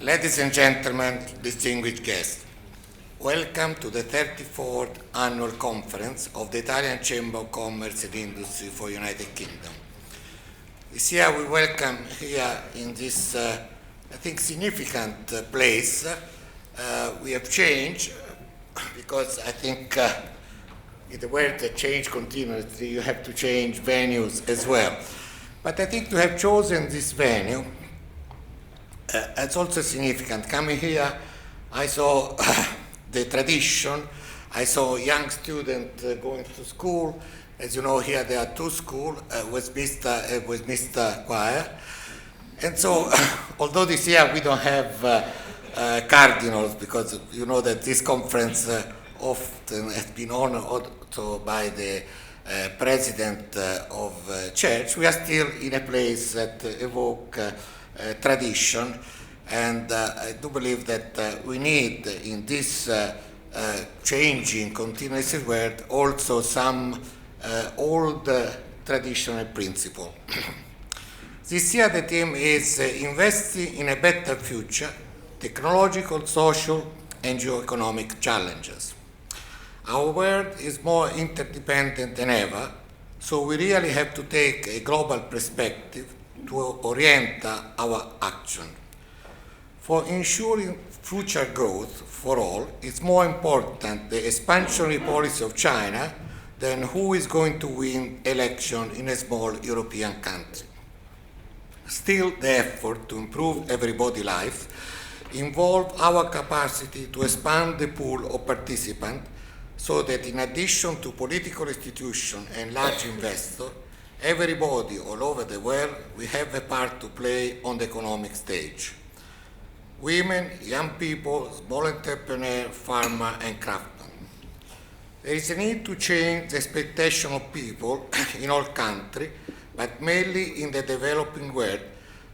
Ladies and gentlemen, distinguished guests, welcome to the 34th Annual Conference of the Italian Chamber of Commerce and Industry for United Kingdom. This year we welcome here in this, I think, significant place. We have changed because I think in the world that change continuously, you have to change venues as well. But I think to have chosen this venue, it's also significant. Coming here, I saw the tradition. I saw young students going to school. As you know, here there are two schools, Westminster Choir. And so, although this year we don't have cardinals, because you know that this conference often has been honored also by the president of church, we are still in a place that evoke tradition, and I do believe that we need in this changing, continuous world also some old traditional principle. This year the theme is investing in a better future, technological, social and geo-economic challenges. Our world is more interdependent than ever, so we really have to take a global perspective to orient our action. For ensuring future growth for all, it's more important the expansionary policy of China than who is going to win election in a small European country. Still, the effort to improve everybody's life involves our capacity to expand the pool of participants so that in addition to political institutions and large investors, everybody all over the world will have a part to play on the economic stage. Women, young people, small entrepreneurs, farmers and craftsmen. There is a need to change the expectation of people in all countries, but mainly in the developing world,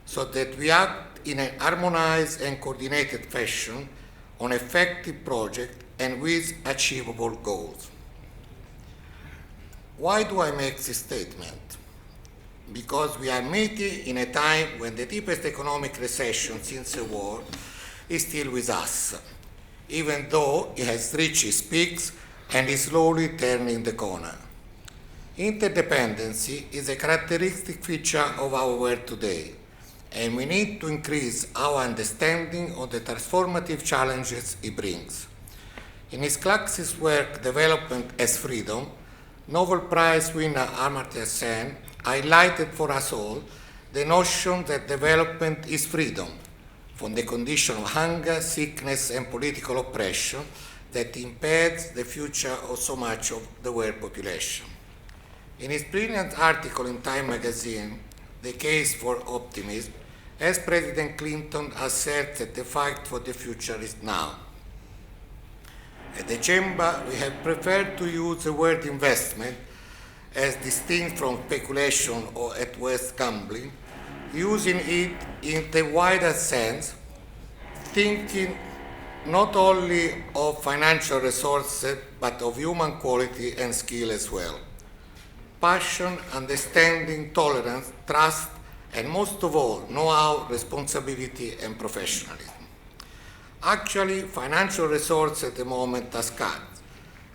so that we act in an harmonized and coordinated fashion on effective projects and with achievable goals. Why do I make this statement? Because we are meeting in a time when the deepest economic recession since the war is still with us, even though it has reached its peaks and is slowly turning the corner. Interdependency is a characteristic feature of our world today, and we need to increase our understanding of the transformative challenges it brings. In his Clark's work, Development as Freedom, Nobel Prize winner Amartya Sen highlighted for us all the notion that development is freedom from the condition of hunger, sickness, and political oppression that impedes the future of so much of the world population. In his brilliant article in Time magazine, The Case for Optimism, as President Clinton asserts that the fight for the future is now. At the Chamber, we have preferred to use the word investment as distinct from speculation or at worst gambling, using it in the wider sense, thinking not only of financial resources, but of human quality and skill as well. Passion, understanding, tolerance, trust, and most of all, know-how, responsibility, and professionalism. Actually, financial resources at the moment are scarce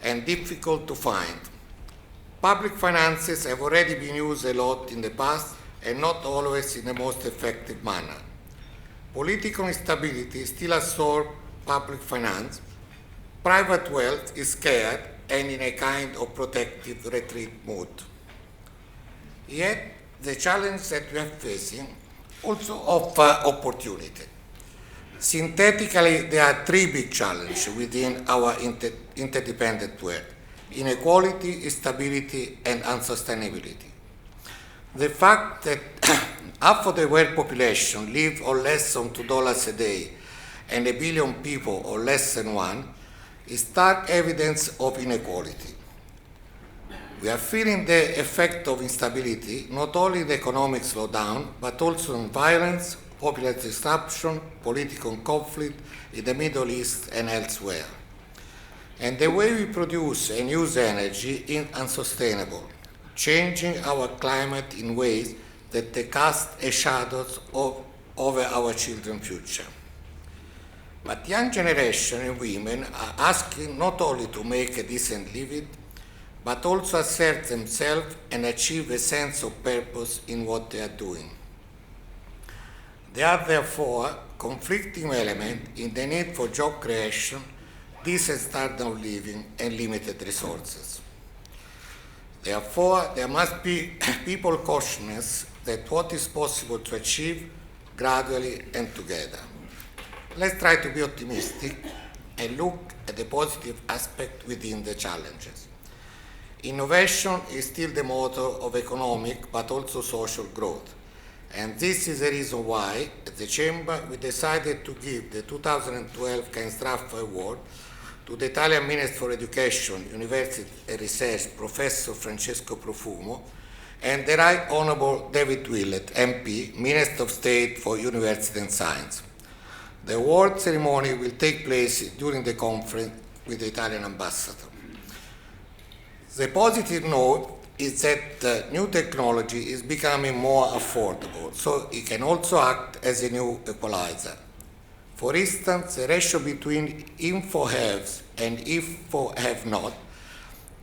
and difficult to find. Public finances have already been used a lot in the past and not always in the most effective manner. Political instability still absorbs public finance. Private wealth is scared and in a kind of protective retreat mood. Yet, the challenge that we are facing also offers opportunity. Synthetically, there are three big challenges within our interdependent world: inequality, instability, and unsustainability. The fact that half of the world population live on less than $2 a day and 1 billion people on less than one is stark evidence of inequality. We are feeling the effect of instability, not only in the economic slowdown, but also in violence, popular disruption, political conflict in the Middle East and elsewhere. And the way we produce and use energy is unsustainable, changing our climate in ways that they cast a shadow over our children's future. But young generation and women are asking not only to make a decent living, but also assert themselves and achieve a sense of purpose in what they are doing. There are therefore conflicting elements in the need for job creation, decent standard of living, and limited resources. Therefore, there must be people consciousness that what is possible to achieve gradually and together. Let's try to be optimistic and look at the positive aspect within the challenges. Innovation is still the motor of economic but also social growth. And this is the reason why, at the Chamber, we decided to give the 2012 Kenstraff Award to the Italian Minister for Education, University and Research, Professor Francesco Profumo, and the Right Honourable David Willett, MP, Minister of State for University and Science. The award ceremony will take place during the conference with the Italian ambassador. The positive note is that new technology is becoming more affordable, so it can also act as a new equalizer. For instance, the ratio between info-haves and info-have-not,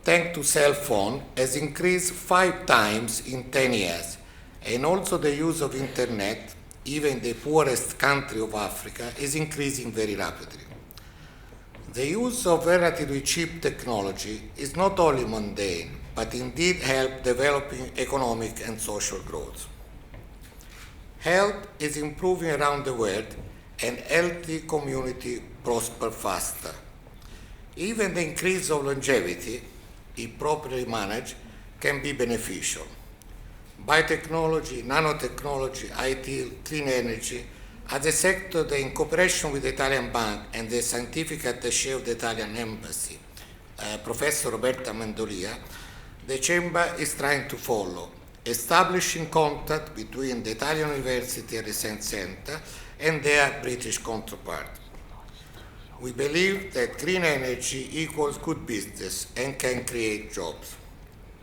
thanks to cell phone, has increased 5 times in 10 years, and also the use of internet, even in the poorest country of Africa, is increasing very rapidly. The use of relatively cheap technology is not only mundane, but indeed help developing economic and social growth. Health is improving around the world, and healthy community prosper faster. Even the increase of longevity, if properly managed, can be beneficial. Biotechnology, nanotechnology, IT, clean energy are the sector that, in cooperation with the Italian Bank and the scientific attaché of the Italian Embassy, Professor Roberta Mendolia, the Chamber is trying to follow, establishing contact between the Italian University and Research Centre and their British counterpart. We believe that green energy equals good business and can create jobs.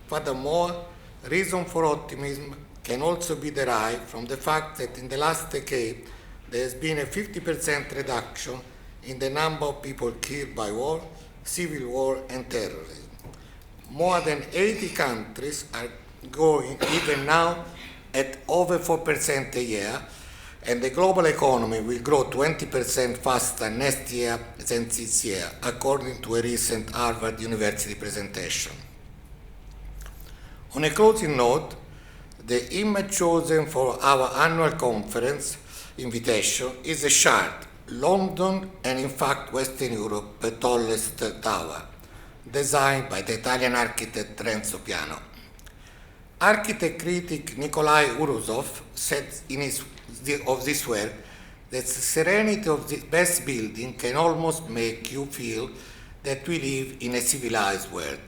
Furthermore, reason for optimism can also be derived from the fact that in the last decade there has been a 50% reduction in the number of people killed by war, civil war, and terrorism. More than 80 countries are growing even now at over 4% a year, and the global economy will grow 20% faster next year than this year, according to a recent Harvard University presentation. On a closing note, the image chosen for our annual conference invitation is a chart, London and in fact Western Europe, the tallest tower, designed by the Italian architect Renzo Piano. Architect critic Nikolai Urusov said of this work that the serenity of this best building can almost make you feel that we live in a civilized world.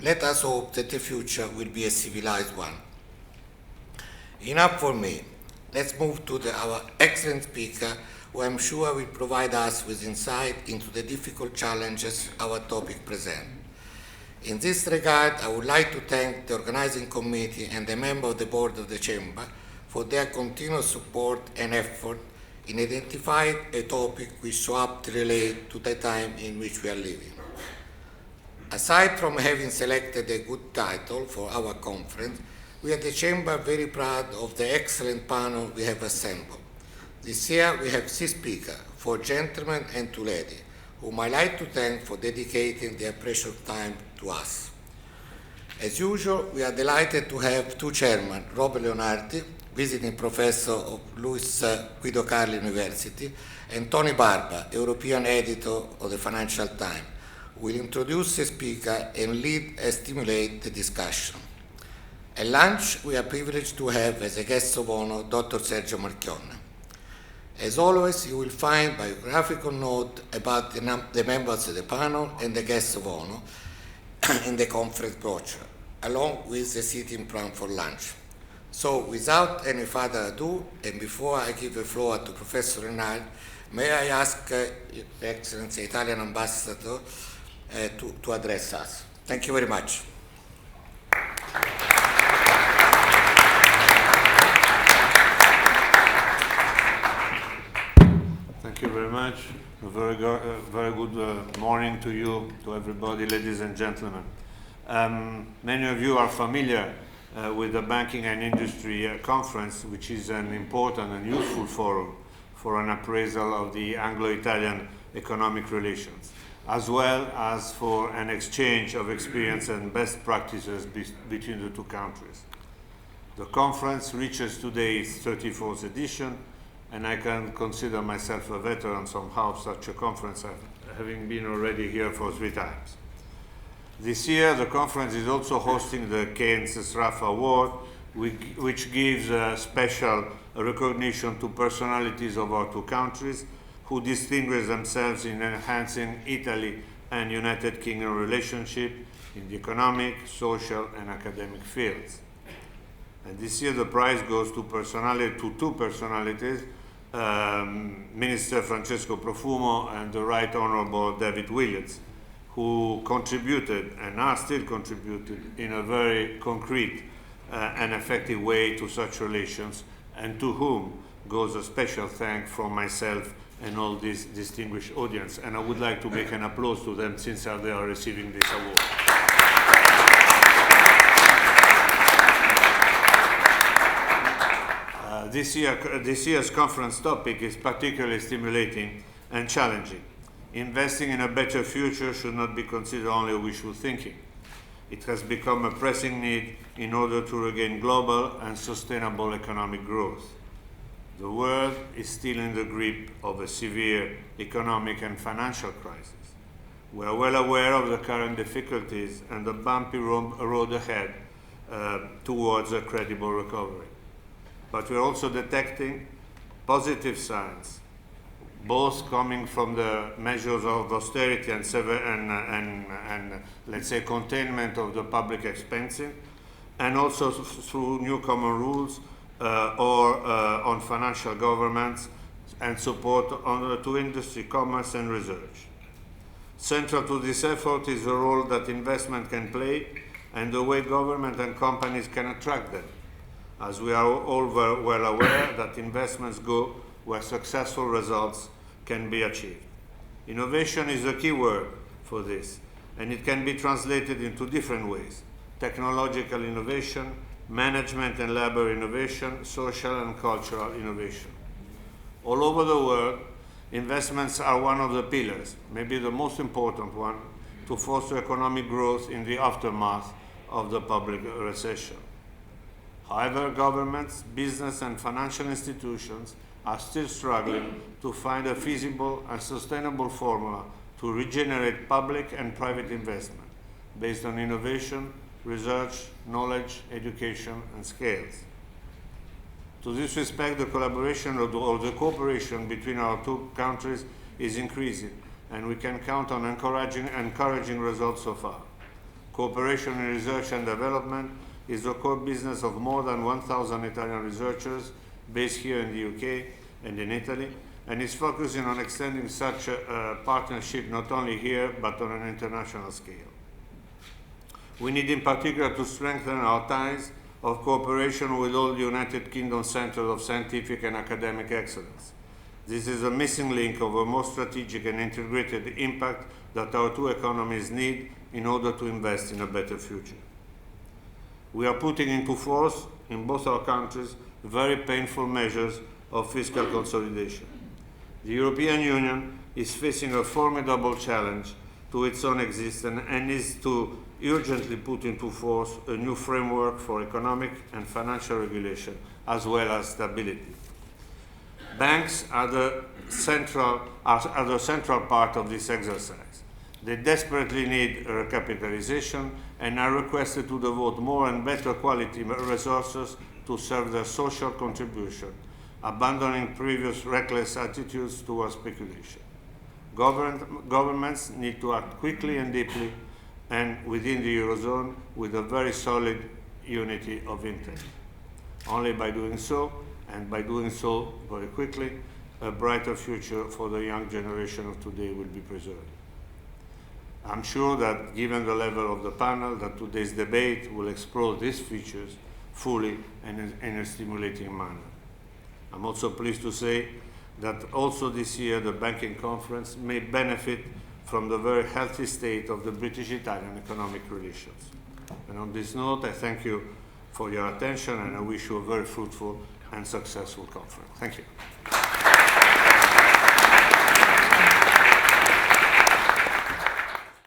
Let us hope that the future will be a civilized one. Enough for me. Let's move to our excellent speaker, who I'm sure will provide us with insight into the difficult challenges our topic presents. In this regard, I would like to thank the organizing committee and the members of the board of the Chamber for their continuous support and effort in identifying a topic which so aptly relates to the time in which we are living. Aside from having selected a good title for our conference, we at the Chamber are very proud of the excellent panel we have assembled. This year we have 6 speakers, 4 gentlemen and 2 ladies, whom I like to thank for dedicating their precious time to us. As usual, we are delighted to have 2 chairmen, Robert Leonardi, visiting professor of Luis Guido Carli University, and Tony Barba, European editor of the Financial Times, who will introduce the speaker and lead and stimulate the discussion. At lunch, we are privileged to have as a guest of honor Dr. Sergio Marchionne. As always, you will find biographical note about the members of the panel and the guests of honor in the conference brochure, along with the seating plan for lunch. So, without any further ado, and before I give the floor to Professor Renard, may I ask Your Excellency, Italian Ambassador, to address us. Thank you very much. Thank Thank you very much. A very good morning to you, to everybody, ladies and gentlemen. Many of you are familiar with the Banking and Industry Conference, which is an important and useful forum for an appraisal of the Anglo-Italian economic relations, as well as for an exchange of experience and best practices between the two countries. The conference reaches today its 34th edition, and I can consider myself a veteran somehow of such a conference, having been already here for 3 times. This year, the conference is also hosting the Keynes Sraff Award, which gives a special recognition to personalities of our two countries who distinguish themselves in enhancing Italy and United Kingdom relationship in the economic, social, and academic fields. And this year, the prize goes to two personalities, Minister Francesco Profumo and the Right Honourable David Williams, who contributed and are still contributed in a very concrete and effective way to such relations, and to whom goes a special thanks from myself and all this distinguished audience. And I would like to make an applause to them since they are receiving this award. This year's conference topic is particularly stimulating and challenging. Investing in a better future should not be considered only wishful thinking. It has become a pressing need in order to regain global and sustainable economic growth. The world is still in the grip of a severe economic and financial crisis. We are well aware of the current difficulties and the bumpy road ahead towards a credible recovery. But we are also detecting positive signs, both coming from the measures of austerity and let's say containment of the public expenses, and also through new common rules or on financial governance and support to industry, commerce, and research. Central to this effort is the role that investment can play and the way government and companies can attract them, as we are all well aware that investments go where successful results can be achieved. Innovation is a key word for this, and it can be translated into different ways: technological innovation, management and labor innovation, social and cultural innovation. All over the world, investments are one of the pillars, maybe the most important one, to foster economic growth in the aftermath of the public recession. However, governments, business, and financial institutions are still struggling to find a feasible and sustainable formula to regenerate public and private investment based on innovation, research, knowledge, education, and scales. To this respect, the collaboration or the cooperation between our two countries is increasing, and we can count on encouraging results so far. Cooperation in research and development is the core business of more than 1,000 Italian researchers based here in the UK and in Italy, and is focusing on extending such a partnership not only here but on an international scale. We need in particular to strengthen our ties of cooperation with all the United Kingdom centers of scientific and academic excellence. This is a missing link of a more strategic and integrated impact that our two economies need in order to invest in a better future. We are putting into force, in both our countries, very painful measures of fiscal consolidation. The European Union is facing a formidable challenge to its own existence and needs to urgently put into force a new framework for economic and financial regulation, as well as stability. Banks are the central part of this exercise. They desperately need recapitalization and are requested to devote more and better quality resources to serve their social contribution, abandoning previous reckless attitudes towards speculation. Governments need to act quickly and deeply, and within the Eurozone with a very solid unity of intent. Only by doing so, and by doing so very quickly, a brighter future for the young generation of today will be preserved. I'm sure that given the level of the panel, that today's debate will explore these features fully and in a stimulating manner. I'm also pleased to say that also this year the Banking Conference may benefit from the very healthy state of the British-Italian economic relations. And on this note, I thank you for your attention and I wish you a very fruitful and successful conference. Thank you.